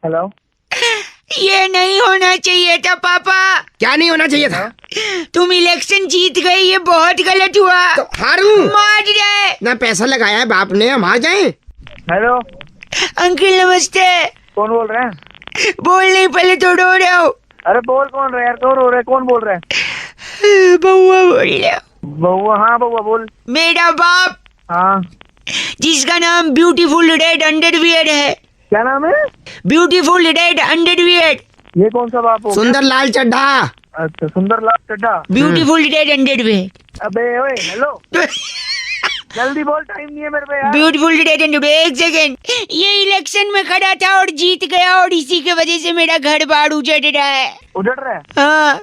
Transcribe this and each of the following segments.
Hello. ये नहीं होना चाहिए था पापा। क्या नहीं होना चाहिए था? तुम इलेक्शन जीत गए, ये बहुत गलत हुआ। तो हारूं मार दे ना, पैसा लगाया है बाप ने, हम हार जाएं? हेलो, अंकल नमस्ते। कौन बोल रहे हैं? बोल नहीं, पहले तो रो रहे हो। अरे बोल, कौन रहा है यार? कौन रो रहा है? कौन बोल रहा है? बउआ बोल रहे हो। बउआ? हाँ बउआ बोल। मेरा बाप, हाँ, जिसका नाम ब्यूटीफुल रेड अंडरवियर है। क्या नाम है? Beautiful red underwear. ये कौन सा बाप हो? सुंदर लाल चड्ढा। अच्छा, सुंदर लाल चड्ढा। Beautiful red underwear. अबे ओए, हेलो जल्दी बोल, टाइम नहीं है मेरे पे यार। Beautiful red underwear. एक सेकेंड, ये इलेक्शन में खड़ा था और जीत गया, और इसी के वजह से मेरा घर बार उजड़ रहा है। उजड़ रहा है? हाँ,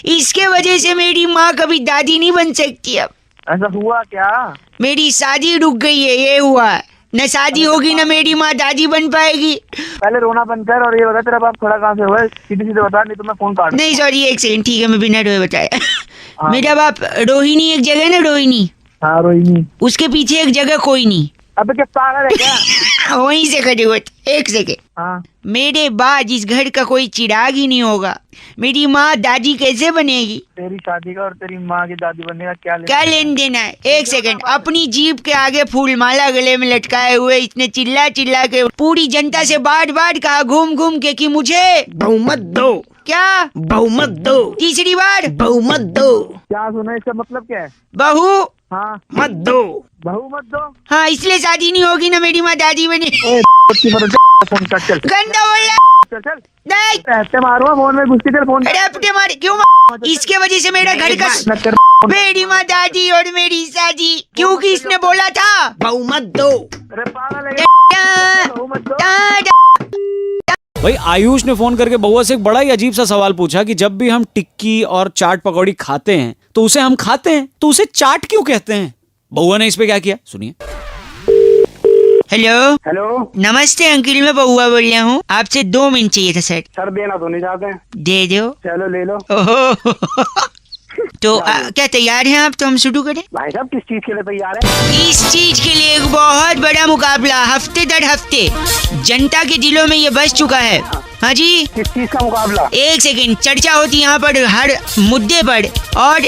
इसके वजह से मेरी माँ कभी दादी नहीं बन सकती। अब ऐसा हुआ क्या? मेरी शादी रुक गई है, ये हुआ। न शादी होगी न मेरी माँ दादी बन पाएगी। पहले रोना बंद कर और ये बता, तेरा बाप खड़ा कहाँ से हुआ है? सीधे सीधे बता, नहीं तो मैं फोन काट। नहीं सॉरी, एक सेकंड, ठीक है, मैं बिना रोए बताया। मेरा बाप रोहिणी, एक जगह है ना रोहिणी, हाँ रोहिणी, उसके पीछे एक जगह कोई नहीं। अबे क्या पागल है क्या? वहीं से खड़े हुए थे। एक सेकेंड, हाँ, मेरे बाद इस घर का कोई चिराग ही नहीं होगा, मेरी माँ दादी कैसे बनेगी? तेरी शादी का और तेरी माँ की दादी बनने का क्या लेन देन है? एक सेकंड, अपनी जीप के आगे फूल माला गले में लटकाए हुए इसने चिल्ला चिल्ला के पूरी जनता से बार बार कहा, घूम घूम के, कि मुझे बहुमत दो। क्या बहुमत दो। तीसरी बार बहुमत दो। क्या सुना? इसका मतलब क्या है? बहू हाँ, मत दो। बहू मत दो। हाँ, इसलिए शादी नहीं होगी ना मेरी माँ दादी बने। फोन काट, चल गंदा बोल रहा चल चल। नहीं। पैसे मारूंगा फोन में, घुसती चल फोन। अरे अपने मारे क्यों इसके वजह से मेरा घर का, मेरी माँ दादी और मेरी शादी, क्योंकि इसने बोला था बहुमत दो। अरे पागल है, बहू मत दो। भाई आयुष ने फोन करके बउआ से एक बड़ा ही अजीब सा सवाल पूछा कि जब भी हम टिक्की और चाट पकौड़ी खाते हैं तो उसे हम खाते हैं, तो उसे चाट क्यों कहते हैं? बउआ ने इस पे क्या किया, सुनिए। हेलो हेलो, नमस्ते अंकिल, मैं बउआ बोल रहा हूँ, आपसे 2 मिनट चाहिए था सर। सर देना तो नहीं चाहते हैं। दे दो। चलो ले लो। ओहो। तो क्या तैयार हैं आप? तो हम शुरू करें। भाई साहब किस चीज के लिए तैयार है? इस चीज के लिए एक बहुत बड़ा मुकाबला, हफ्ते दर हफ्ते जनता के दिलों में ये बस चुका है। हाँ जी, किस चीज का मुकाबला? एक सेकंड, चर्चा होती है यहाँ पर हर मुद्दे पर, और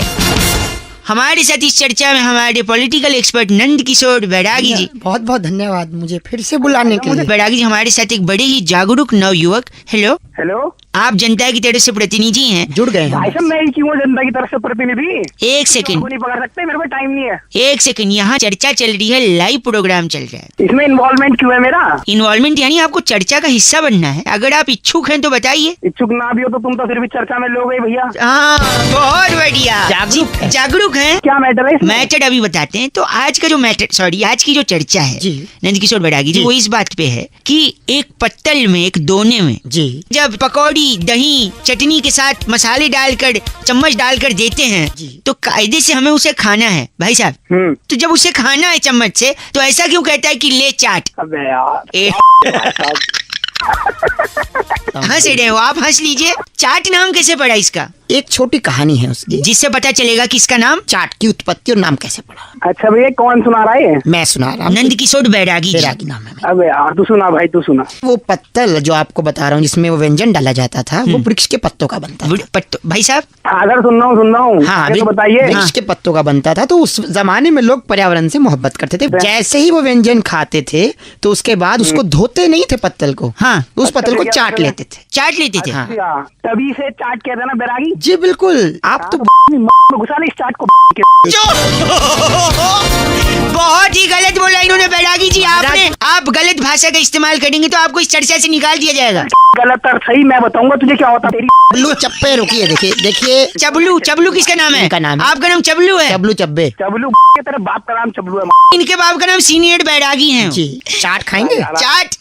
हमारे साथ इस चर्चा में हमारे पॉलिटिकल एक्सपर्ट नंद किशोर बैरागी जी। बहुत बहुत धन्यवाद मुझे फिर से बुलाने के लिए। बैरागी जी हमारे साथ एक बड़े ही जागरूक नवयुवक। हेलो, हेलो, आप जनता की तरफ से प्रतिनिधि हैं। जुड़ गए हैं। भाई साहब मैं ही क्यों हूँ जनता की तरफ से प्रतिनिधि? एक सेकंड, नहीं पकड़ सकते, मेरे को टाइम नहीं है। एक सेकंड, यहाँ चर्चा चल रही है, लाइव प्रोग्राम चल रहा है। इसमें इन्वॉल्वमेंट क्यों है मेरा? इन्वॉल्वमेंट यानी आपको चर्चा का हिस्सा बनना है। अगर आप इच्छुक हैं तो बताइए। इच्छुक ना भी हो तो तुम तो फिर भी चर्चा में लोगे भैया। हाँ, बहुत बढ़िया, जागरूक हैं। क्या मैटर है इसमें? मैटर अभी बताते हैं। तो आज का जो मैटर, सॉरी, आज की जो चर्चा है जी। नंद किशोर बैरागी जी, जी। वो इस बात पे है कि एक पत्तल में, एक दोने में जी। जब पकौड़ी दही चटनी के साथ मसाले डालकर चम्मच डालकर देते हैं जी। तो कायदे से हमें उसे खाना है भाई साहब। तो जब उसे खाना है चम्मच से, तो ऐसा क्यों कहता है कि ले चाट? अबे यार, ए, हंस रहे हो आप, हंस लीजिए। चाट नाम कैसे पड़ा इसका? एक छोटी कहानी है उसकी, जिससे पता चलेगा कि इसका नाम चाट की उत्पत्ति और नाम कैसे पड़ा। अच्छा भैया कौन सुना रहा है? मैं सुना रहा हूँ। नंद किशोर बैरागी जी। बैरागी नाम है। अबे यार तू सुना भाई, तू सुना। वो पत्तल जो आपको बता रहा हूँ जिसमें वो व्यंजन डाला जाता था, वो वृक्ष के पत्तों का बनता था। भाई साहब, अगर सुन रहा हूँ हाँ, तो बताइए। वृक्ष के पत्तों का बनता था। तो उस जमाने में लोग पर्यावरण से मोहब्बत करते थे। जैसे ही वो व्यंजन खाते थे तो उसके बाद उसको धोते नहीं थे पत्तल को। हाँ, उस पत्तल को चाट लेते थे। चाट लेते थे। हाँ। अच्छा, तभी से चाट कहते हैं ना बैरागी? जी बिल्कुल। आप तो घुसा ले इस चाट को। बहुत ही गलत बोला इन्होंने बैरागी जी। आपने, आप गलत भाषा का इस्तेमाल करेंगे तो आपको इस चर्चा से निकाल दिया जाएगा। गलत और सही मैं बताऊंगा तुझे क्या होता। तेरी चबलू चप्पे, रुकिए, देखिए देखिए। चबलू, चबलू किसका नाम है? इनका नाम है। आपका नाम चबलू है? चबलू चब्बे। चबलू के तेरे बाप का नाम चबलू है। इनके बाप का नाम सीनियर बैरागी है। जी। चाट खाएंगे? चाट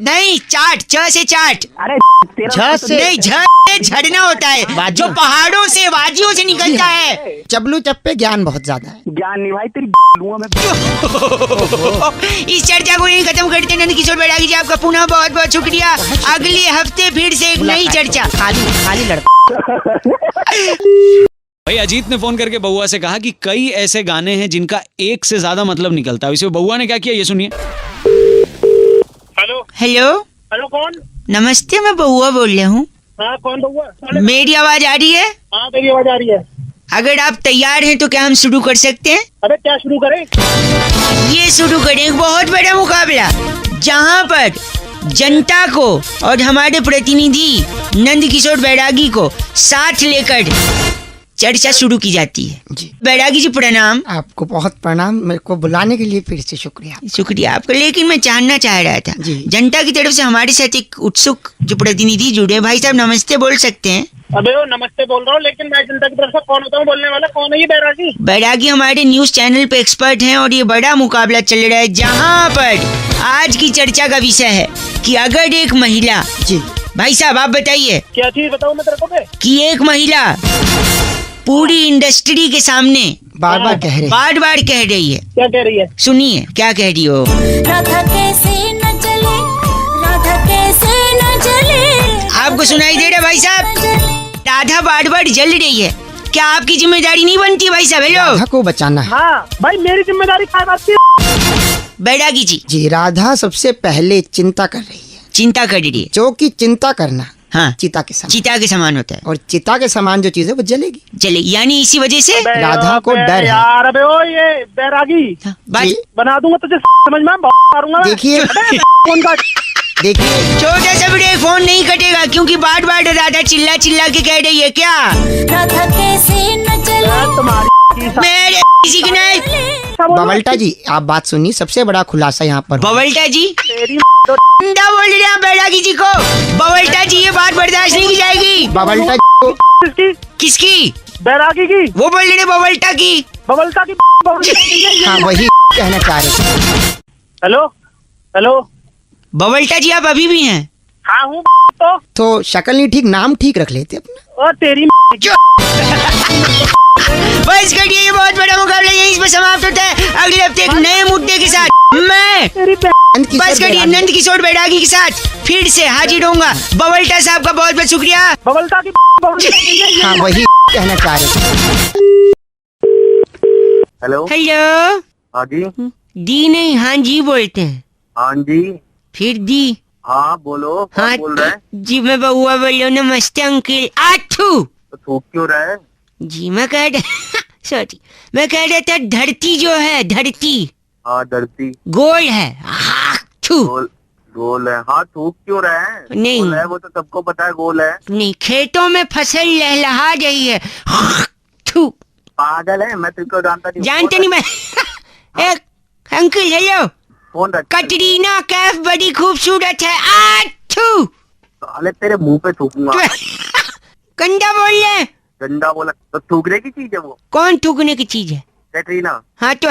नहीं, चाट, च से चाट। अरे झ से नहीं, झ से झड़ना होता है, जो पहाड़ों से वादियों से निकलता है। चबलू चप्पे ज्ञान बहुत ज्यादा है। ज्ञान नहीं भाई, तेरी लूंगा मैं। इस चर्चा को यही खत्म करते हैं। नंद किशोर बैरागी जी आपका पुनः बहुत बहुत शुक्रिया। अगले हफ्ते फिर से एक नई चर्चा। खाली खाली लड़का। भाई अजीत ने फोन करके बउआ से कहा कि कई ऐसे गाने हैं जिनका एक से ज्यादा मतलब निकलता है। इसे बउआ ने क्या किया, ये सुनिए। हेलो हेलो, हेलो, कौन? नमस्ते, मैं बउआ बोल रहा हूँ। हाँ, कौन बउआ? मेरी आवाज आ रही है? हाँ, तेरी आवाज आ रही है। अगर आप तैयार हैं तो क्या हम शुरू कर सकते हैं? अबे क्या शुरू करें? ये शुरू करें एक बहुत बड़ा मुकाबला, जहाँ पर जनता को और हमारे प्रतिनिधि नंद किशोर बैरागी को साथ लेकर चर्चा शुरू की जाती है। जी। बैरागी जी प्रणाम। आपको बहुत प्रणाम, मेरे को बुलाने के लिए फिर से शुक्रिया। शुक्रिया आपका। लेकिन मैं जानना चाह रहा था, जी। जनता की तरफ से हमारे साथ एक उत्सुक जो प्रतिनिधि जुड़े, भाई साहब नमस्ते बोल सकते हैं? अबे वो नमस्ते बोल रहा हूँ, लेकिन मैं जनता की तरफ से कौन होता हूँ बोलने वाला? कौन है ये बैरागी? बैरागी हमारे न्यूज चैनल पे एक्सपर्ट हैं और ये बड़ा मुकाबला चल रहा है, जहाँ पर आज की चर्चा का विषय है कि अगर एक महिला, जी। भाई साहब आप बताइए क्या चीज बताऊँ मैं तेरे को बे? कि एक महिला पूरी इंडस्ट्री के सामने बार बार कह रहे हैं। बार बार कह रही है, क्या कह रही है? सुनिए क्या कह रही हो। राधा कैसे न चले, राधा कैसे न चले। आपको सुनाई दे रहा है भाई साहब? राधा बार बार जल रही है, क्या आपकी जिम्मेदारी नहीं बनती भाई साहब? हेलो राधा को बचाना है। हाँ भाई, मेरी जिम्मेदारी क्या बात की? बैरागी जी जी, राधा सबसे पहले चिंता कर रही है, चिंता कर रही है। जो कि चिंता करना हाँ, चिता के समान, चिता के समान होता है। और चिता के समान जो चीज है वो जलेगी। चले यानी इसी वजह से अबे राधा को अबे डर है। यार, अबे ओ ये बैरागी बात जी। बना दूंगा तुझे, समझ में मारूंगा मैं। देखिए अबे फोन काट। देखिए, छोटा सा ब्रेक, फोन नहीं कटेगा क्योंकि बार बार राधा चिल्ला चिल्ला के कह रही है। क्या राधा कैसे न चले, यार तुम्हारी मेरे किसी की नहीं? बवल्टा जी आप बात सुनिए, सबसे बड़ा खुलासा यहाँ पर हो। बवल्टा जी तेरी क्या बोल रहे हैं बैरागी जी को? बवल्टा जी ये बात बर्दाश्त नहीं की जाएगी। बवल्टा जी को किसकी? किसकी? बैरागी की? वो बोल रहे हैं बवल्टा की। बबलता की? हाँ वही कहना चाह रहे थे। हेलो हेलो, बवल्टा जी आप अभी भी हैं? हाँ हूँ तो शक्ल नहीं ठीक, नाम ठीक रख लेते अपना। और तेरी बस करिए, ये बहुत बड़ा मुकाबला यहीं पर समाप्त होता है। अगले हफ्ते एक नए मुद्दे के साथ मैं तेरी बस करिए नंद किशोर बैरागी के साथ फिर से हाजिर होऊंगा। बवल्टा साहब का बहुत बहुत शुक्रिया। बबलता की हाँ वही कहना चाह रहे थे। हेलो। हेलो। हाँ जी। दी नहीं हाँ जी बोलते हैं। हाँ जी। फिर दी। हाँ बोलो, कौन हाँ बोल रहा है? जी मैं बउआ बोल रही हूँ। नमस्ते अंकल। आठू तो थूक क्यों रहा है? जी मैं कह रहा सॉरी, मैं कह रहा था धरती जो है, धरती हाँ धरती गोल है। आठू गोल गोल है। हाँ थूक क्यों रहा है? नहीं। गोल है, वो तो सबको पता है गोल है। नहीं, खेतों में फसल लहलहा रही है। आठू पागल है, मैं तुझको जानता नहीं। जानते नहीं मैं। एक अंकल हेलो, फोन रख। कटरीना कैफ बड़ी खूबसूरत है। आठू साले तेरे मुंह पे थूकूंगा। कंडा बोल रहे हैं। गंदा बोला तो थूकने की चीज है वो। कौन थूकने की चीज है? कैटरीना हाँ तो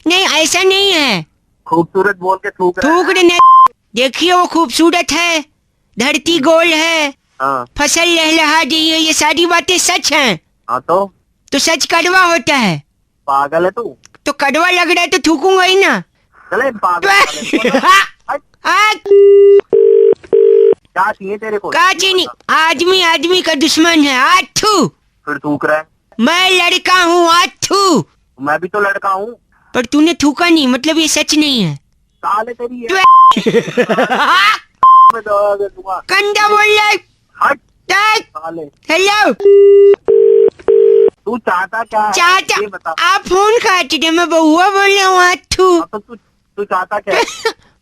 नहीं ऐसा नहीं है, खूबसूरत बोल के थूक रहा थूक है। रहे। देखिए वो खूबसूरत है, धरती गोल है, हाँ फसल लहलहा रही है, ये सारी बातें सच हैं। हाँ तो सच कड़वा होता है, पागल है तू। तो कड़वा लग रहा है तो थूकूंगा ही ना। चले पागल। क्या चाहिए तेरे को? काची नहीं, आदमी आदमी का दुश्मन है। आठू फिर थूक रहा है। मैं लड़का हूँ। आठू मैं भी तो लड़का हूँ। पर तूने थूका नहीं, मतलब ये सच नहीं है। साले तेरी है। मैं दवा दे दूंगा। कंडा बोल रहा है। हट देख, साले। हेलो तू चाहता क्या है? चाचा, ये बता। आप फोन काट रहे, मैं बउआ बोल रहा हूँ। आठू हाँ, तो तू चाहता क्या है?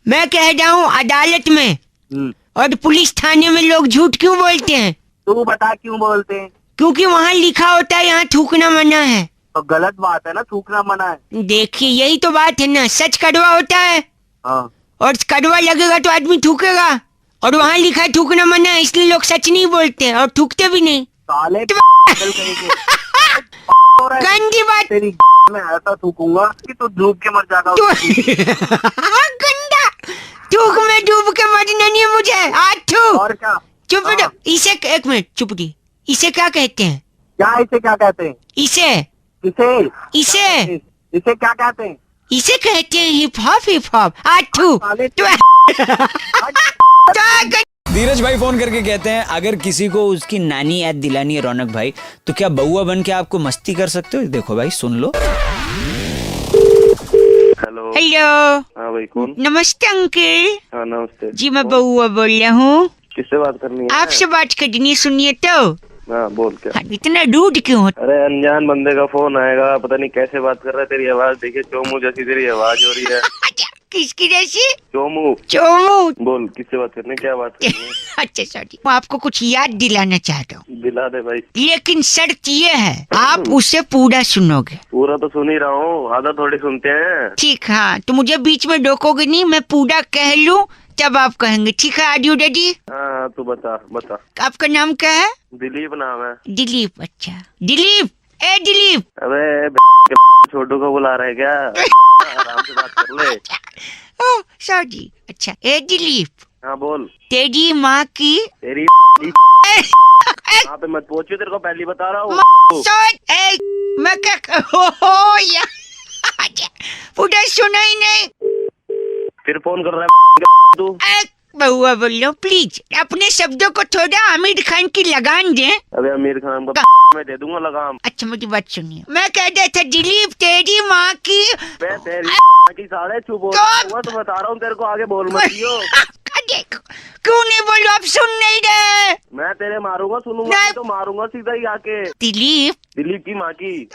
मैं कह रहा हूँ अदालत में हम्म, और पुलिस थाने में लोग झूठ क्यों बोलते हैं? तू बता क्यों बोलते हैं? क्योंकि वहाँ लिखा होता है यहाँ थूकना मना है। तो गलत बात है ना, थूकना मना है। देखिए यही तो बात है ना, सच कड़वा होता है हाँ और कड़वा लगेगा तो आदमी थूकेगा, और वहाँ लिखा है थूकना मना है, इसलिए लोग सच नहीं बोलते और थूकते भी नहीं। साले पागल करेंगे। हो रहा है। गंदी बात। तेरी में ऐसा थूकूंगा कि तू डूब के मर जाएगा। गंदा, थूक में डूब के मरना नहीं है मुझे। आठू और क्या? चुप हाँ। रहो। इसे एक मिनट चुप रही, इसे क्या कहते हैं? क्या इसे क्या कहते हैं? इसे इसे इसे इसे क्या कहते हैं? इसे कहते हैं हिप हॉप। Hip hop. आठू साले धीरज भाई फोन करके कहते हैं अगर किसी को उसकी नानी याद दिलानी है रौनक भाई, तो क्या बउआ बन के आपको मस्ती कर सकते हो? देखो भाई सुन लो। हेलो। हेलो। हाँ भाई कौन? नमस्ते अंकल। हाँ नमस्ते। जी मैं बउआ बोल रहा हूँ। किससे बात करनी है? आपसे बात करनी है, सुनिए तो। हाँ बोल क्या? हाँ, इतना रूड क्यों हो? अरे अनजान बंदे का फोन आएगा, पता नहीं कैसे बात कर रहा है। तेरी आवाज देखिए, चोमू जैसी तेरी आवाज हो रही है। किसकी जैसी? चोमू। चोमू। बोल किससे बात करनी है, क्या बात करनी है? अच्छा सॉरी, मैं आपको कुछ याद दिलाना चाहता हूँ, दिला दे भाई। लेकिन शर्त ये है, आप उसे पूरा सुनोगे। पूरा तो सुन ही रहा हूँ, आधा थोड़ी सुनते हैं। ठीक, हाँ तो मुझे बीच में रोकोगे नहीं, मैं पूरा कह लूँ तब आप कहेंगे, ठीक है? Are you ready? हाँ तू बता बता। आपका नाम क्या है? दिलीप नाम है। दिलीप। अच्छा दिलीप, ए दिलीप। अबे छोटू को बुला रहे क्या? आराम से बात कर ले। Oh sorry. अच्छा ए दिलीप, हाँ बोल। तेरी माँ की तेरी यहाँ पे मत पहुंचियो, तेरे को पहले बता रहा हूँ। मैं क्या हो या पूरा सुना ही नहीं। फिर फोन कर रहा है तू। बहुआ बोल लो प्लीज, अपने शब्दों को थोड़ा आमिर खान की लगान दे। अबे आमिर खान को मैं दे दूंगा लगाम। अच्छा मुझे बात सुनिए, मैं कह रहा था दिलीप तेरी माँ की। मैं तेरी की साढ़े चुप हो तो बता रहा हूँ तेरे को, आगे बोल मत दियो। क्यों नहीं बोलो, आप सुन नहीं रहे? मैं तेरे मारूंगा, सुनूंगा नहीं तो मारूंगा सीधा ही आके। दिलीप की माँ की।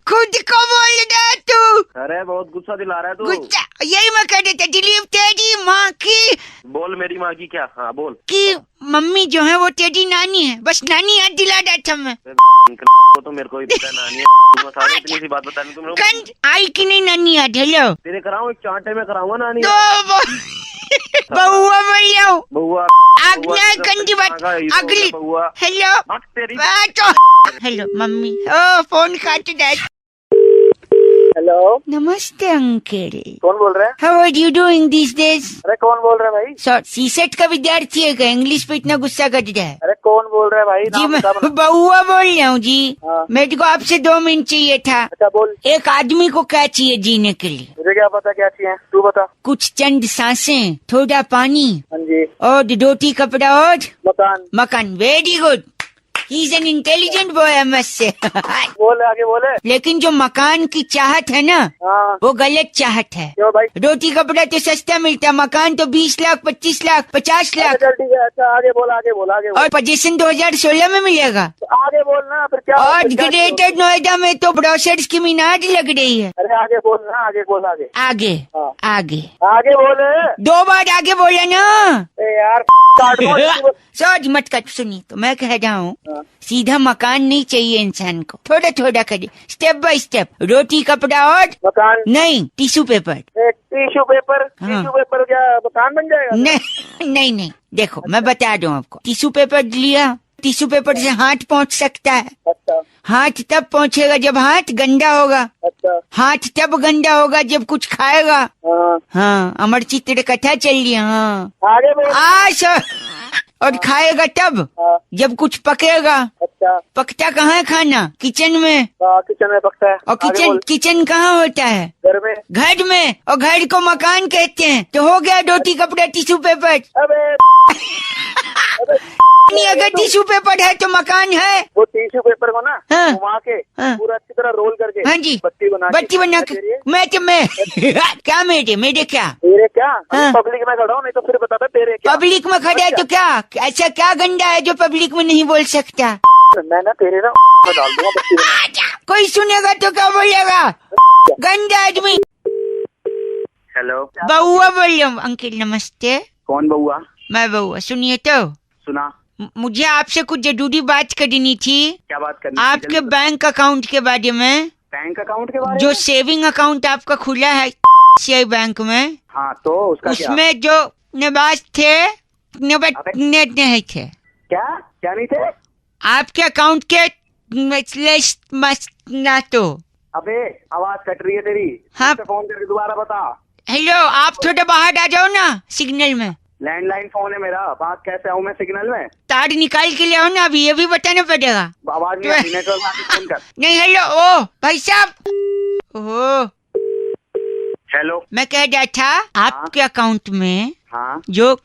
खुद को बोल रहा तू। अरे बहुत गुस्सा दिला रहा है तू। गुस्सा, यही मैं कह रहा था, दिलीप तेरी माँ की। बोल मेरी माँ की क्या? हाँ बोल। कि मम्मी जो है वो तेरी नानी है, बस नानी याद दिला रहा था मैं। वो तो मेरे को ही पता है, नानी है। सारे इतनी सी बात बतानी तुम लोग। आई कि नहीं नानी याद? हेलो तेरे कराऊं, एक चांटे में कराऊंगा नानी। बहुआ बोल रहा हूँ। बहुआ आज्ञा गंदी बात अगली। बहुआ। हेलो तेरी। Hello mummy. ओ फोन काट दे। हेलो, नमस्ते अंकल। कौन बोल रहा है? How are you doing this days? अरे कौन बोल रहा है भाई? सर सीसेट का विद्यार्थी है क्या? इंग्लिश पे इतना गुस्सा कर रहा है। अरे कौन बोल रहा है भाई? जी नाम मैं बता बना। बहुआ बोल रहा हूँ जी। हाँ। मेरे को आपसे 2 मिनट चाहिए था। अच्छा बोल। एक आदमी को क्या चाहिए जीने के लिए? मुझे क्या पता क्या चाहिए, तू बता। कुछ चंद सांसें, थोड़ा पानी हाँ जी। और रोटी कपड़ा और मकान। मकान। Very good, he is an intelligent boy I must say. बोले आगे बोले। लेकिन जो मकान की चाहत है ना, हाँ। वो गलत चाहत है। क्यों भाई? रोटी कपड़ा तो सस्ता मिलता, मकान तो 20 लाख 25 लाख 50 लाख। चल ठीक है, अच्छा आगे बोल आगे बोल आगे बोल। और पोजीशन 2016 में मिलेगा। आगे बोल ना, फिर क्या? और ग्रेटर नोएडा में तो ब्रोशर्स की मीनार लग रही है। अरे आगे बोल ना, आगे बोल आगे। आगे हाँ। आगे आगे बोले। 2 बार आगे बोला ना। यार काट दो। सोच मत कर, सुनिए तो मैं कह रहा हूँ, हाँ। सीधा मकान नहीं चाहिए इंसान को, थोड़ा थोड़ा करे, स्टेप बाय स्टेप। रोटी कपड़ा और मकान नहीं, टिश्यू पेपर। Tissue paper. हाँ। टिश्यू पेपर क्या मकान बन जाएगा? नहीं नहीं, देखो मैं बता दूं आपको, टिश्यू पेपर लिया, टिश्यू पेपर से हाथ पहुंच सकता है। अच्छा हाथ तब पहुंचेगा जब हाथ गंदा होगा। अच्छा। हाथ तब गंदा होगा जब कुछ खाएगा। हाँ। हाँ, अमर चित्र कथा चल रही है। हाँ आगे बोल। सर। और खाएगा तब हाँ। जब कुछ पकेगा। अच्छा। पकता कहाँ है खाना? किचन में। हाँ, किचन में पकता है। और आगे बोल। किचन कहाँ होता है? घर में। घर में, और घर को मकान कहते हैं। तो हो गया रोटी कपड़ा टिश्यू पेपर। अबे नहीं, अगर टिश्यू पेपर है तो मकान है। वो टिश्यू पेपर को ना हाँ। घुमा के हाँ। पूरा अच्छी तरह रोल करके हाँ जी, बत्ती बना के मैं क्या मेरे क्या तेरे क्या? हाँ। पब्लिक में खड़ा हूँ, नहीं तो फिर बता तेरे क्या? पब्लिक में खड़ा है तो क्या? ऐसा क्या गंदा है जो पब्लिक में नहीं बोल सकता? मैं ना तेरे ना डाल दूंगा बत्ती बना। कोई सुनेगा तो क्या बोलेगा? गंदा आदमी। हेलो, बउआ बोल रहा हूँ। अंकल नमस्ते। कौन बहुआ? मैं बउआ। सुनिए तो, सुना। मुझे आपसे कुछ जरूरी बात करनी थी। क्या बात करनी? आपके बैंक अकाउंट के बारे में। बैंक अकाउंट के बारे जो में? सेविंग अकाउंट आपका खुला है CI बैंक में, हाँ तो उसका क्या? उसमें जो नवाज थे नहीं थे। क्या नहीं थे? आपके अकाउंट के ना तो। अबे आवाज कट रही है तेरी। हाँ। फोन करके दोबारा बता। हेलो, आप थोड़ा बाहर आ जाओ ना सिग्नल में। लैंडलाइन फोन है मेरा, बात कैसे आऊँ मैं सिग्नल में? तार निकाल के ले आओ ना, अभी ये भी बताना पड़ेगा। आवाज नहीं आती, नेटवर्क आके फोन कर। नहीं हेलो, ओ भाई साहब। ओहो, हेलो। मैं कह रहा था आपके अकाउंट में हाँ जो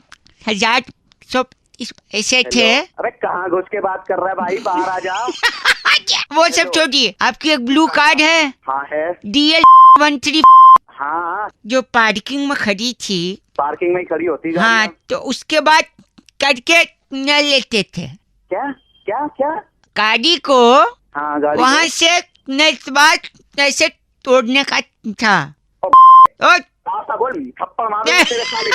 1000 ऐसे थे। अबे कहाँ घुस के बात कर रहा है भाई, बाहर आ जा। वो सब छोड़िए, आपकी एक ब्लू कार्ड है हाँ है। DL 13। हाँ, जो पार्किंग में खड़ी थी, पार्किंग में ही खड़ी होती हाँ, गाड़ियाँ। तो उसके बाद करके न लेते थे क्या क्या क्या? गाड़ी को, हाँ, गाड़ी वहाँ को। से नेक्स्ट बार ऐसे तोड़ने का था। और रास्ता बोल, थप्पड़ मारो तेरे साले।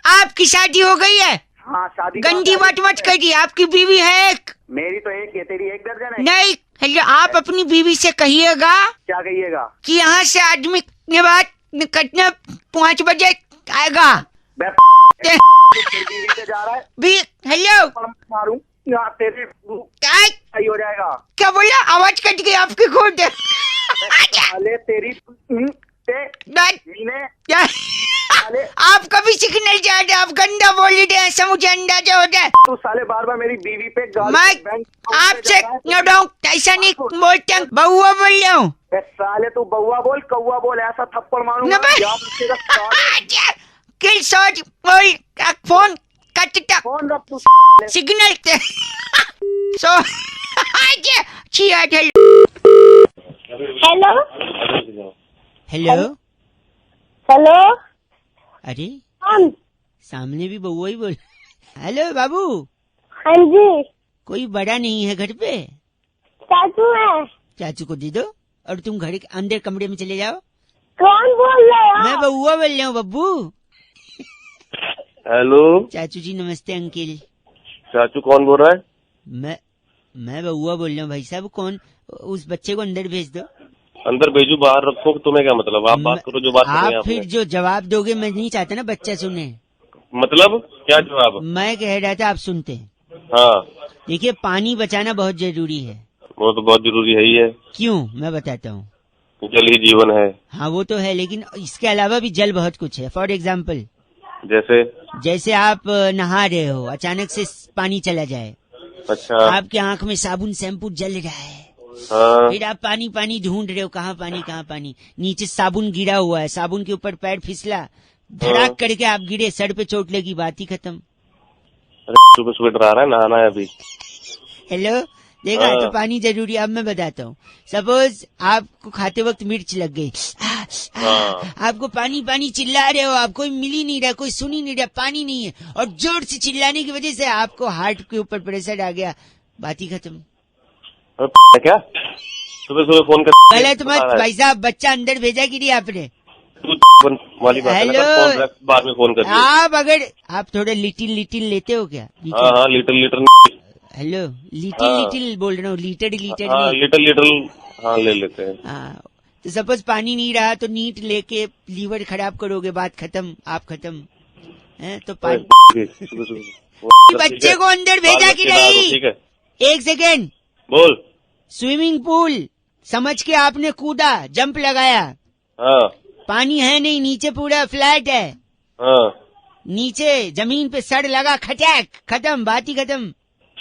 आपकी शादी हो गई है? हाँ, शादी गंदी बात मत करिए, आपकी बीवी है एक। मेरी तो एक है, तेरी एक दर्जन है। नहीं, हेलो, आप अपनी बीवी से कहिएगा क्या कहिएगा? कि यहाँ से आदमी के बाद कितने 5 बजे आएगा। बे ते- तेरी बीवी से जा रहा है, भी हेलो, थप्पड़ मारूं यहाँ तेरे क्या सही हो जाएगा। क्या बोला? आवाज कट गई आपकी खुद। साले तेरी मीने क्या? साले, आप कभी सिग्नल जा रहे, आप गंदा बोल रहे हैं, ऐसा मुझे अंदाजा हो जाए। तू साले बार बार मेरी बीवी पे गाली मैं बैंक आपसे ऐसा नहीं बोलते, बउआ बोल रहा हूँ। बे साले तू बउआ बोल कौआ बोल, ऐसा थप्पड़ मारूंगा न बे- याद रखेगा साले। किल शॉट बोल, फोन कटता, फोन रख तू। Signal so hello hello, hello अरे कौन? सामने भी बउआ ही बोल। हेलो बाबू, हाँ जी, कोई बड़ा नहीं है घर पे? चाचू है। चाचू को दे दो और तुम घर के अंदर कमरे में चले जाओ। कौन बोल रहे हो? मैं बउआ बोल रहा हूँ बब्बू। हेलो, चाचू जी नमस्ते अंकिल। चाचू कौन बोल रहा है? मैं बउआ बोल रहा हूँ भाई साहब। कौन? उस बच्चे को अंदर भेज दो। अंदर भेजू बाहर रखो, तुम्हें क्या मतलब? आप बात करो जो बात करनी है आप फिर आपने। जो जवाब दोगे, मैं नहीं चाहता ना बच्चा सुने। मतलब क्या जवाब? मैं कह रहा था, आप सुनते हैं। हाँ, देखिए, पानी बचाना बहुत जरूरी है। वो तो बहुत जरूरी है ही है, क्यों? मैं बताता हूँ। जल ही जीवन है। हाँ वो तो है, लेकिन इसके अलावा भी जल बहुत कुछ है। फॉर एग्जाम्पल, जैसे आप नहा रहे हो, अचानक से पानी चला जाए, अच्छा, आपके आंख में साबुन शैम्पू जल रहा है, हाँ, फिर आप पानी पानी ढूंढ रहे हो, कहाँ पानी, नीचे साबुन गिरा हुआ है, साबुन के ऊपर पैर फिसला, धड़ाक करके आप गिरे, सर पे चोट लगी, बात ही खत्म। अरे सुबह सुबह डरा रहा है, नहाना है अभी। हेलो, देखा? हाँ। तो पानी जरूरी है। अब मैं बताता हूँ, सपोज आपको खाते वक्त मिर्च लग गई, हाँ। आपको पानी पानी चिल्ला रहे हो, आप कोई मिल ही नहीं रहा, कोई सुन ही नहीं रहा, पानी नहीं है, और जोर से चिल्लाने की वजह से आपको हार्ट के ऊपर प्रेशर आ गया, बात ही खत्म। अरे क्या सुबह सुबह फोन कर गलत मत भाई साहब, बच्चा अंदर भेजा कि नहीं आपने? वाली बात है ना, हेलो। फोन रख, बाद में फोन कर दिया। आप अगर आप थोड़े लिटिल लेते हो क्या? हाँ, लीटर हेलो, हाँ। लिटिल बोल रहा हूँ, लीटर हाँ, नहीं। लीटर हाँ ले लेते हैं। हाँ, तो सपोज पानी नहीं रहा तो नीट लेके लीवर खराब करोगे, बात खत्म, आप खत्म है। तो पानी सुबह सुबह बच्चे को अंदर भेजा कि नहीं? ठीक है, 1 सेकेंड। बोल। स्विमिंग पूल समझ के आपने कूदा, जंप लगाया, हाँ, पानी है नहीं, नीचे पूरा फ्लैट है, हाँ, नीचे जमीन पे सड़ लगा, खटैक, खत्म, बात ही खत्म।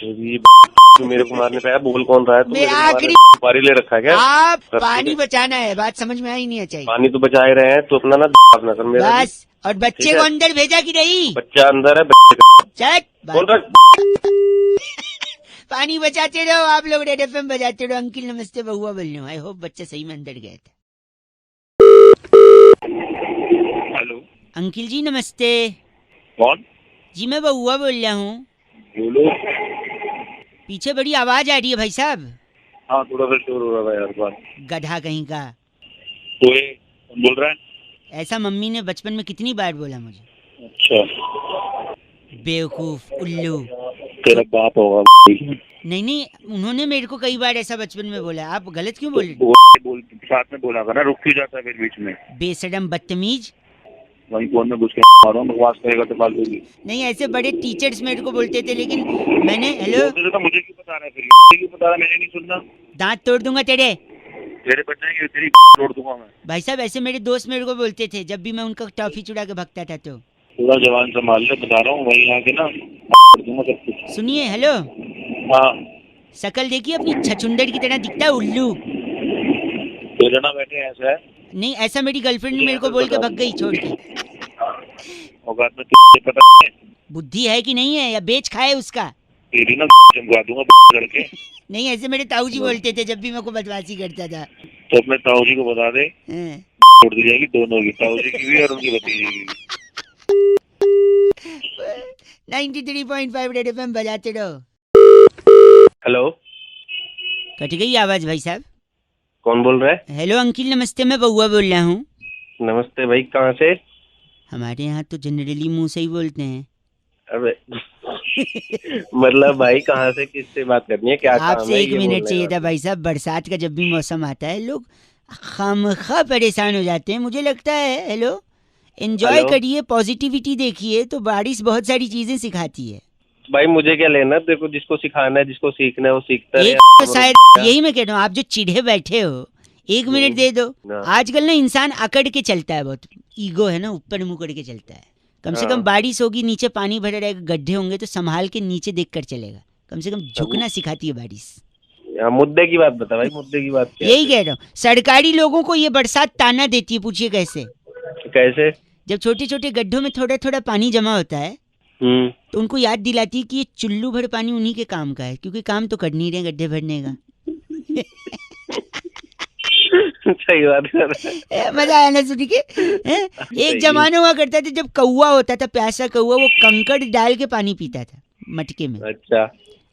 ये तू मेरे को मारने पे आया, बोल कौन रहा है? तू मैं मेरे को मारने आखिरी- पे सुपारी ले रखा है क्या? आप ठीक पानी है। बचाना है, बात समझ में आई नहीं चाहिए। पानी तो बचा ही रहे हैं, तो अपना ना अपना कर मेरा भी। बस, और बच्चे ठीक को है। अंदर भेजा कि नहीं? बच्चा अंदर है, बच्चे का चट, फोन रख। पानी बचाते रहो आप लोग, रेड एफएम बजाते रहो। अंकिल नमस्ते, बहुआ बोल रहा हूँ। आई होप बच्चा सही में अंदर गया था। हेलो, अंकिल जी नमस्ते। कौन? जी मैं बहुआ बोल रहा हूँ। बोलो। पीछे बड़ी आवाज आ रही है भाई साहब। हाँ, थोड़ा सा शोर हो रहा है यार बात। गधा कहीं का। तो ये कौन बोल रहा है? ऐसा मम्मी ने बचपन में कितनी बार बोला मुझे, अच्छा, बेवकूफ, उल्लू। तेरा बाप होगा। नहीं, उन्होंने मेरे को कई बार ऐसा बचपन में बोला। आप गलत क्यों बोल रहे? बोल साथ में बोला कर ना, रुक क्यों जाता है फिर बीच में? बेशरम, बदतमीज। वहीं फोन में घुस के मारो, बकवास करेगा तो फालतू की। नहीं, ऐसे बड़े टीचर्स मेरे को बोलते थे, लेकिन मैंने हेलो, बोलते थे तो मुझे क्यों बता रहा है फिर? मुझे क्यों बता रहा है? मैंने नहीं सुनना। दांत तोड़ दूंगा तेरे। तेरे बच जाएंगे, तेरी तोड़ दूंगा मैं। भाई साहब, ऐसे मेरे दोस्त मेरे को बोलते थे जब भी मैं उनका टॉफी चुरा के भगता था। तो पूरा जवान संभाल ले, बता रहा हूँ, वहीं आके ना तोड़ दूंगा सब कुछ। सुनिए, हेलो, हाँ, शकल देखिए अपनी, छछुंदर की तरह दिखता है, उल्लू। तेरे ना बैठे ऐसा है। नहीं, ऐसा मेरी गर्लफ्रेंड ने मेरे को बोल के भग गई छोड़ के। औकात में तुझे पता है? बुद्धि है कि नहीं है, या बेच खाए उसका? तेरी ना चमका दूंगा करके। नहीं, ऐसे मेरे ताऊ जी बोलते थे जब भी मैं को बदमाशी करता था। तो अपने ताऊ जी को बता दे, हाँ, उड़ दी जाएगी दोनों की, ताऊ जी की भी और उनकी भतीजी की भी। 93.5 रेड एफएम बजाते रहो। हेलो, कट गई आवाज भाई साहब। कौन बोल रहा है? हेलो अंकिल नमस्ते, मैं बउआ बोल रहा हूँ। नमस्ते भाई, कहाँ से? हमारे यहाँ तो जनरली मुंह से ही बोलते हैं। अबे मतलब भाई कहाँ से, किससे बात करनी है, क्या काम आपसे है? एक ये मिनट बोलने चाहिए का था भाई साहब। बरसात का जब भी मौसम आता है लोग खामखा परेशान हो जाते हैं, मुझे लगता है। Hello, enjoy hello? करिए, पॉजिटिविटी देखिए, तो बारिश बहुत सारी चीजें सिखाती है। भाई मुझे क्या लेना, देखो जिसको सिखाना है, जिसको सीखना है वो सीखता है एक यार। तो शायद यही मैं कह रहा हूँ, आप जो चिढ़े बैठे हो, एक मिनट दे दो। हाँ। आजकल ना इंसान अकड़ के चलता है, बहुत ईगो है ना, ऊपर मुंह करके चलता है। कम से कम हाँ। बारिश होगी, नीचे पानी भरा रहेगा, गड्ढे होंगे तो संभाल के नीचे देख कर चलेगा। कम से कम झुकना सिखाती है बारिश। हाँ, मुद्दे की बात बता भाई, मुद्दे की बात क्या यही कह रहा हूँ, सरकारी लोगों को ये बरसात ताना देती है। पूछिए कैसे? है? कैसे? जब छोटे छोटे गड्ढों में थोड़ा थोड़ा पानी जमा होता है तो उनको याद दिलाती है कि ये चुल्लू भर पानी उन्हीं के काम का है, क्योंकि काम तो कर नहीं रहे गड्ढे भरने का। सही बात कर रहा है। मजा आया ना सुन के? एक जमाना हुआ करता था जब कौवा होता था, प्यासा कौवा, वो कंकड़ डाल के पानी पीता था मटके में। अच्छा,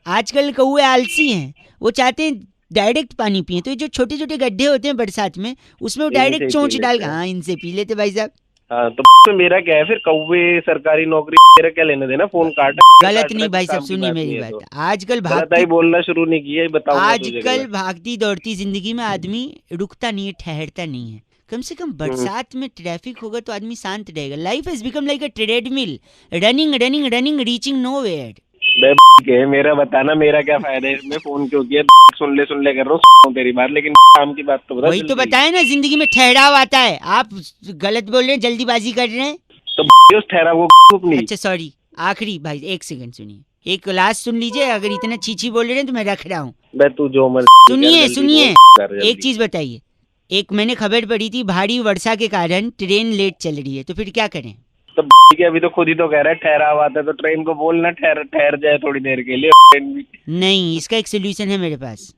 आजकल कौवे आलसी हैं, वो चाहते हैं डायरेक्ट पानी पिए। तो ये जो छोटे छोटे गड्ढे होते हैं बरसात में, उसमें वो इनसे डायरेक्ट पी चोंच लेते डाल, हैं। हाँ इनसे पी लेते भाई साहब। हाँ तो मेरा क्या है फिर, कौवे सरकारी नौकरी मेरा क्या लेना देना, फोन काट। गलत नहीं भाई साहब, सुनिए मेरी बात। आजकल गलत आई भागती बोलना शुरू नहीं किया, बताऊंगा तुझे आजकल गलत। भागती दौड़ती जिंदगी में आदमी रुकता नहीं है, ठहरता नहीं है। कम से कम बरसात में ट्रैफिक होगा तो आदमी शांत रहेगा। Life has become like a treadmill, running running running, reaching nowhere. बे के मेरा बताना, मेरा क्या फायदा है इसमें, फोन क्यों किया? सुन ले कर रहा हूँ तेरी बात, लेकिन काम की बात तो बता। वही तो जल्दी। बताया ना, जिंदगी में ठहराव आता है। आप गलत बोल रहे हैं, जल्दीबाजी कर रहे हैं। तो उस ठहराव को अपनी। अच्छा सॉरी, आखिरी भाई एक सेकंड सुनिए, एक लास्ट सुन लीजिए। अगर इतना चीची बोल रहे हैं तो मैं रख रहा हूँ। बे तू जो मर्जी सुनिए कर, सुनिए, जल्दी बोल, कर एक जल्दी। चीज बताइए। एक मैंने खबर पढ़ी थी, भारी वर्षा के कारण ट्रेन लेट चल रही है, तो फिर क्या करें? तो के अभी तो खुद ही तो कह रहा है ठहराव आता है, तो ट्रेन को बोलना ठहर जाए थोड़ी देर के लिए। ट्रेन भी नहीं, इसका एक सोल्यूशन है मेरे पास।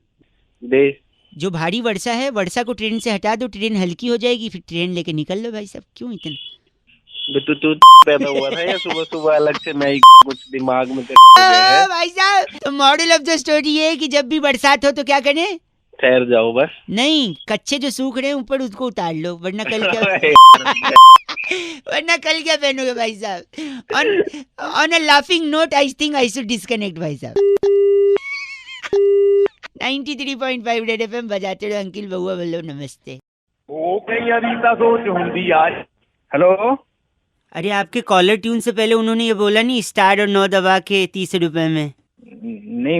दे। जो भारी वर्षा है, वर्षा को ट्रेन से हटा दो, ट्रेन हल्की हो जाएगी, फिर ट्रेन लेके निकल लो भाई साहब। क्यों इतना? बे तू पैदा हुआ था या सुबह सुबह अलग से मैं ही कुछ दिमाग में तेरे हो गया है? भाई साहब, तो मॉडल ऑफ द स्टोरी ये है कि जब भी बरसात हो तो क्या करें? ठहर जाओ बस। नहीं, कच्चे जो सूख रहे हैं ऊपर उसको उतार लो, वरना कल क्या वरना कल क्या पहनोगे भाई साहब? On a laughing note I think I should disconnect भाई साहब। 93.5 रेड एफएम बजाते रहो। अंकिल बउआ बोलो नमस्ते। ओ कई अरीता सोच हुंदी यार। हेलो, अरे आपके कॉलर ट्यून से पहले उन्होंने ये बोला नहीं, स्टार और 9 दबा के 30 रुपए में? नहीं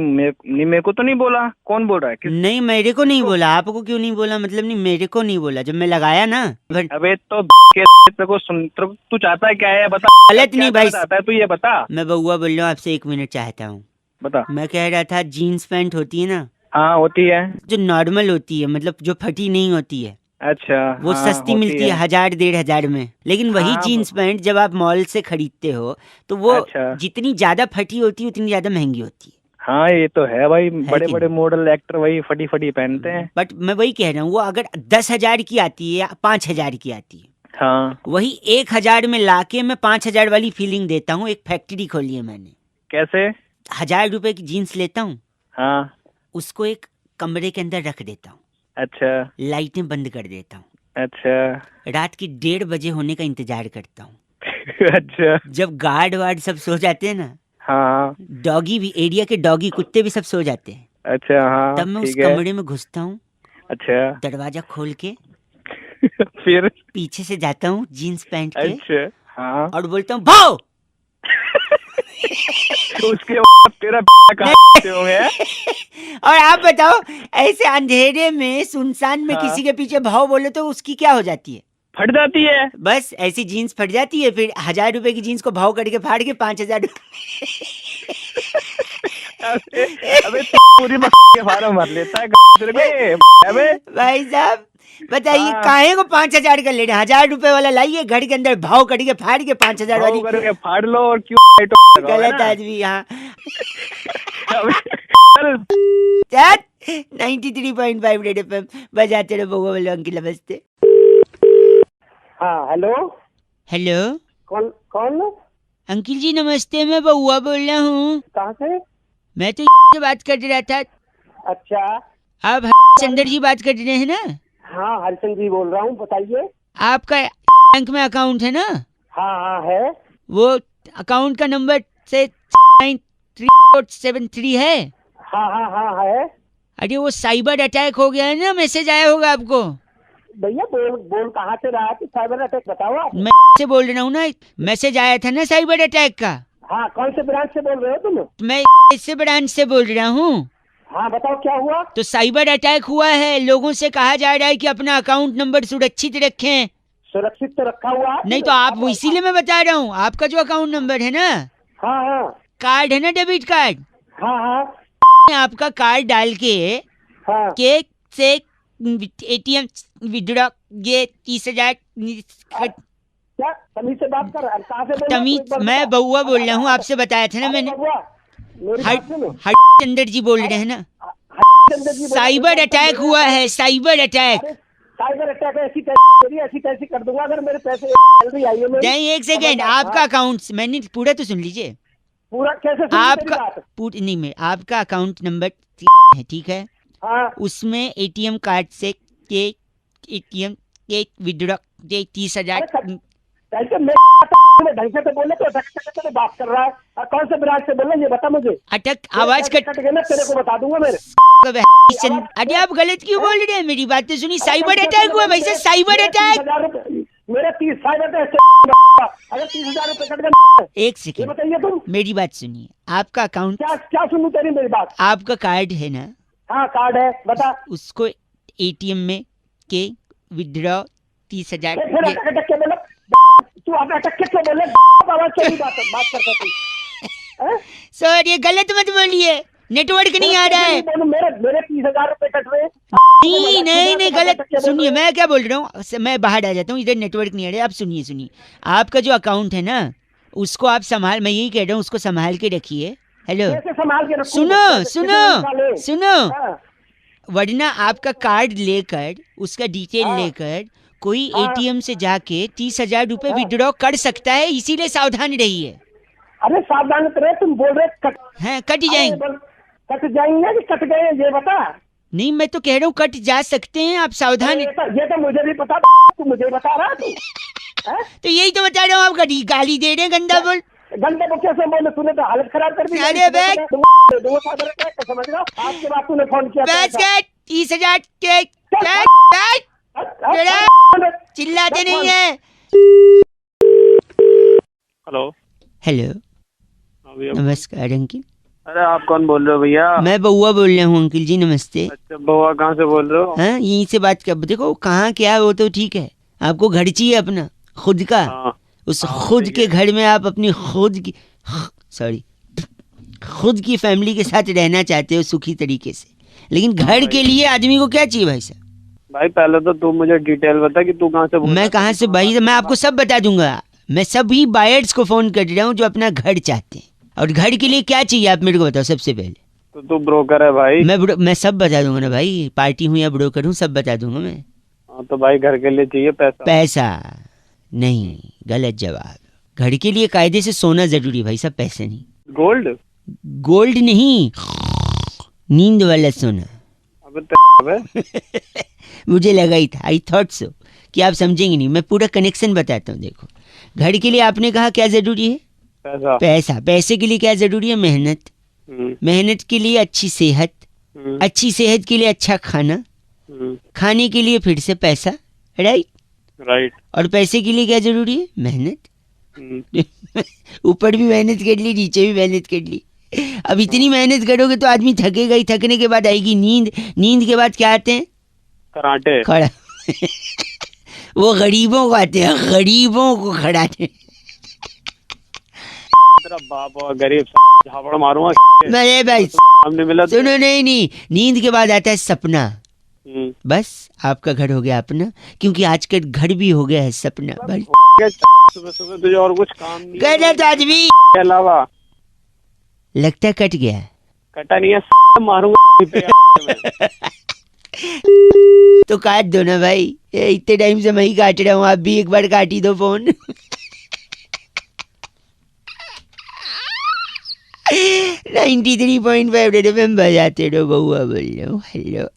मेरे को तो नहीं बोला। कौन बोल रहा है? किस? नहीं मेरे को नहीं बोला। आपको क्यों नहीं बोला? मतलब नहीं, मेरे को नहीं बोला जब मैं लगाया ना। अबे तो के तेरे को सुन, तू चाहता है क्या है बता। गलत नहीं भाई, चाहता है तू ये बता। मैं बउआ बोल रहा हूँ, आपसे एक मिनट चाहता हूँ। बता। मैं कह रहा था, जीन्स पैंट होती है ना, हाँ होती है। जो नॉर्मल होती है, मतलब जो फटी नहीं होती है, अच्छा वो हाँ, सस्ती होती मिलती है 1000 1500 में। लेकिन वही हाँ, जीन्स पैंट जब आप मॉल से खरीदते हो तो वो अच्छा। जितनी ज्यादा फटी होती है उतनी ज्यादा महंगी होती है। हाँ ये तो है भाई, बड़े कि बड़े मॉडल एक्टर वही फटी फटी पहनते हैं। बट मैं वही कह रहा हूँ, वो अगर 10,000 की आती है या 5,000 की आती है, हाँ वही 1,000 में लाके मैं 5,000 वाली फीलिंग देता हूँ। एक फैक्ट्री खोली है मैंने। कैसे? 1000 रुपए की जीन्स लेता हूँ, हाँ उसको एक कमरे के अंदर रख देता हूँ, अच्छा लाइटें बंद कर देता हूँ, अच्छा रात की 1:30 बजे होने का इंतजार करता हूँ। अच्छा जब गार्ड वार्ड सब सो जाते हैं ना, हाँ डॉगी भी, एरिया के डॉगी कुत्ते भी सब सो जाते हैं, अच्छा हाँ तब मैं उस ठीक है। कमरे में घुसता हूँ, अच्छा दरवाजा खोल के फिर? पीछे से जाता हूँ जीन्स पैंट के, अच्छा हाँ और बोलता हूँ भाओ। उसके बाद तेरा कहाँ से हो गया? और आप बताओ, ऐसे अंधेरे में सुनसान में हाँ। किसी के पीछे भाव बोले तो उसकी क्या हो जाती है? फट जाती है। बस ऐसी जीन्स फट जाती है। फिर 1000 रुपए की जीन्स को भाव करके फाड़ के 5,000 अबे पूरी के फार्म भर लेता है तेरे को ये। अबे भाई साहब बताइए, हाँ। काहे को 5,000 का लेना? 1000 रुपए वाला लाइए, घर के अंदर भाव करके फाड़ के 5,000 वाली। करके फाड़ लो और क्यों गलत आदमी यहाँ। चल 93.5 रेड एफएम बजाते रहो। बउआ बोलो अंकिल नमस्ते। हाँ हेलो, हेलो कौन कौन? अंकिल जी नमस्ते, मैं बउआ बोल रहा हूँ। कहाँ से? मैं तो से बात कर रहा था। अच्छा, आप चंदर जी बात कर रहे हैं ना? हाँ हरिचंद जी बोल रहा हूँ, बताइए। आपका बैंक में अकाउंट है ना? हाँ हाँ है। वो अकाउंट का नंबर से 9373 है। हाँ हाँ हाँ है। अरे वो साइबर अटैक हो गया है ना, मैसेज आया होगा आपको। भैया बोल बोल कहाँ से रहा है कि साइबर अटैक बताओ आप। मैं से बोल रहा हूँ ना, मैसेज आया था ना साइबर अटैक का। हाँ कौन से ब्रांच से बोल रहे हो तुम? मैं इससे ब्रांच से बोल रहा हूँ। हाँ बताओ क्या हुआ? तो साइबर अटैक हुआ है, लोगों से कहा जा रहा है कि अपना अकाउंट नंबर सुरक्षित रखें। सुरक्षित तो रखा हुआ है। नहीं तो आप वो इसीलिए मैं बता रहा हूँ, आपका जो अकाउंट नंबर है ना, हाँ हाँ कार्ड है ना, डेबिट कार्ड, हाँ हाँ आपका कार्ड डाल के हाँ। केक से एटीएम विड्रॉ ये 30,000 क्या तमीज से बात कर? कहाँ से बोल रहे हो? तमीज, एक बार मैं बताओ। बउआ बोल रहा हूँ, आपसे बताया था ना अरे मैंने। बबुआ, मेरी बात सुनो। हरिचंदर जी बोल रहे हैं ना। हरिचंद्र जी बोल रहे हैं। साइबर अटैक हुआ है, साइबर अटैक। अरे साइबर अटैक ऐसी कैसी कर दूंगा अगर मेरे पैसे जल्दी आइए मेरी। नहीं एक सेकेंड, आपका अकाउंट, मैंने पूरा तो सुन लीजिए। पूरा कैसे सुन आपका नहीं, मैं आपका अकाउंट नंबर है, ठीक है? हाँ उसमें एटीएम कार्ड से के एटीएम के विड्रॉ 30,000। कैसे मैं ढंग से तो बोले तो ढंग से तो बात कर रहा है। और कौन से ब्रांच से बोल रहे हैं ये बता मुझे। अटक आवाज कट गया ना, तेरे को बता दूंगा मेरे। अरे आप गलत क्यों बोल रहे हैं? मेरी बात तो सुनी। साइबर अटैक हुआ भाई साहब, साइबर अटैक। मेरे 30 साइबर अटैक अगर 30,000 रुपए कट गए। एक ये सेकेंड, बताइए तुम। मेरी बात सुनिए। आपका अकाउंट, क्या क्या सुनूं तेरी मेरी बात? आपका कार्ड है ना, हाँ कार्ड है, बता। उसको एटीएम में के विड्रॉ 30,000। फिर अटक के बोले तू, अब अटक के क्यों बोले? आवाज से बात करता तू। सर ये गलत मत बोलिए, नेटवर्क नहीं आ रहा है। मेरे मेरे 30,000 रुपए कट रहे हैं। नहीं गलत सुनिए, मैं क्या बोल रहा हूँ, मैं बाहर आ जाता हूँ, इधर नेटवर्क नहीं आ रहा है। आप सुनिए, आपका जो अकाउंट है ना, उसको आप संभाल, मैं यही कह रहा हूँ, उसको संभाल के रखिए। हेलो कैसे संभाल के रखूं? सुनो कैसे सुनो निकाले? सुनो, हाँ, वरना आपका कार्ड लेकर, उसका डिटेल हाँ। लेकर कोई हाँ। एटीएम से जाके 30,000 रुपए विड्रॉ कर सकता है, इसीलिए सावधान रहिए। अरे सावधान रहे, तुम बोल रहे कट कट जाएंगे। कट जाएंगे कि कट गए ये बता। नहीं मैं तो कह रहा हूँ कट जा सकते हैं, आप सावधान। ये तो मुझे भी पता, तू मुझे बता रहा तू। तो यही तो बता रहा हूँ, आप गाली दे रहे हैं, गंदा बोल। घंटे को कैसे बोले? तूने तो हालत खराब कर दी। अरे बैग समझ रहा, आज के बाद तूने फोन किया। 30,000 के चिल्लाते नहीं है। हेलो हेलो हाँ भैया। नमस्कार अंकिल, अरे आप कौन बोल रहे हो भैया? मैं बउआ बोल रहा हूँ अंकिल जी, नमस्ते। अच्छा बउआ कहाँ से बोल रहे हो? हाँ यहीं से बात कर, देखो कहाँ क्या है वो तो ठीक है, आपको घर चाहिए अपना खुद का। हाँ उस खुद के घर में आप अपनी खुद की फैमिली के साथ रहना चाहते हो सुखी तरीके से, लेकिन घर के लिए आदमी को क्या चाहिए भाई साहब? भाई पहले तो तू मुझे डिटेल बता कि तू कहाँ से बोल रहा मैं है? कहाँ से भाई, मैं आपको सब बता दूंगा। मैं सभी बायर्स को फोन कर रहा हूँ जो अपना घर चाहते हैं, और घर के लिए क्या चाहिए आप मेरे को बताओ सबसे पहले। तो तू ब्रोकर है भाई? मैं सब बता दूंगा ना भाई, पार्टी हूँ या ब्रोकर हूँ, सब बता दूंगा मैं। हाँ तो भाई घर के लिए चाहिए पैसा? पैसा नहीं, गलत जवाब। घर के लिए कायदे से सोना जरूरी भाई साहब, पैसे नहीं। गोल्ड? गोल्ड नहीं, नींद वाला सोना। अबे मुझे लगा ही था, आई थॉट सो कि आप समझेंगे नहीं। मैं पूरा कनेक्शन बताता हूँ। देखो घर के लिए आपने कहा क्या जरूरी है? पैसा। पैसा। पैसे के लिए क्या जरूरी है? मेहनत। मेहनत के लिए अच्छी सेहत, अच्छी सेहत के लिए अच्छा खाना, खाने के लिए फिर से पैसा, राइट? राइट। और पैसे के लिए क्या जरूरी है? मेहनत। ऊपर भी मेहनत कर ली, नीचे भी मेहनत कर ली। अब इतनी मेहनत करोगे तो आदमी थकेगा ही, थकने के बाद आएगी नींद, नींद के बाद क्या आते हैं? कराटे। खड़ा वो गरीबों को आते हैं, गरीबों को खड़ाते। तेरा बाप और गरीब झापड़ मारूंगा। मेरे भाई हमने मिला सुनो, नहीं, नींद के बाद आता है सपना। बस आपका घर हो गया अपना, क्योंकि आजकल घर भी हो गया है सपना। भाई सुबह सुबह तुझे और कुछ काम नहीं? गलत आदमी के अलावा लगता कट गया। कटा नहीं है, मारूंगा। तो काट दो ना भाई, इतने टाइम से मैं ही काट रहा हूँ, आप भी एक बार काट ही दो फोन। 93.5 रेड एफएम बजाते रहो, बउआ बोल रहा हूँ। हेलो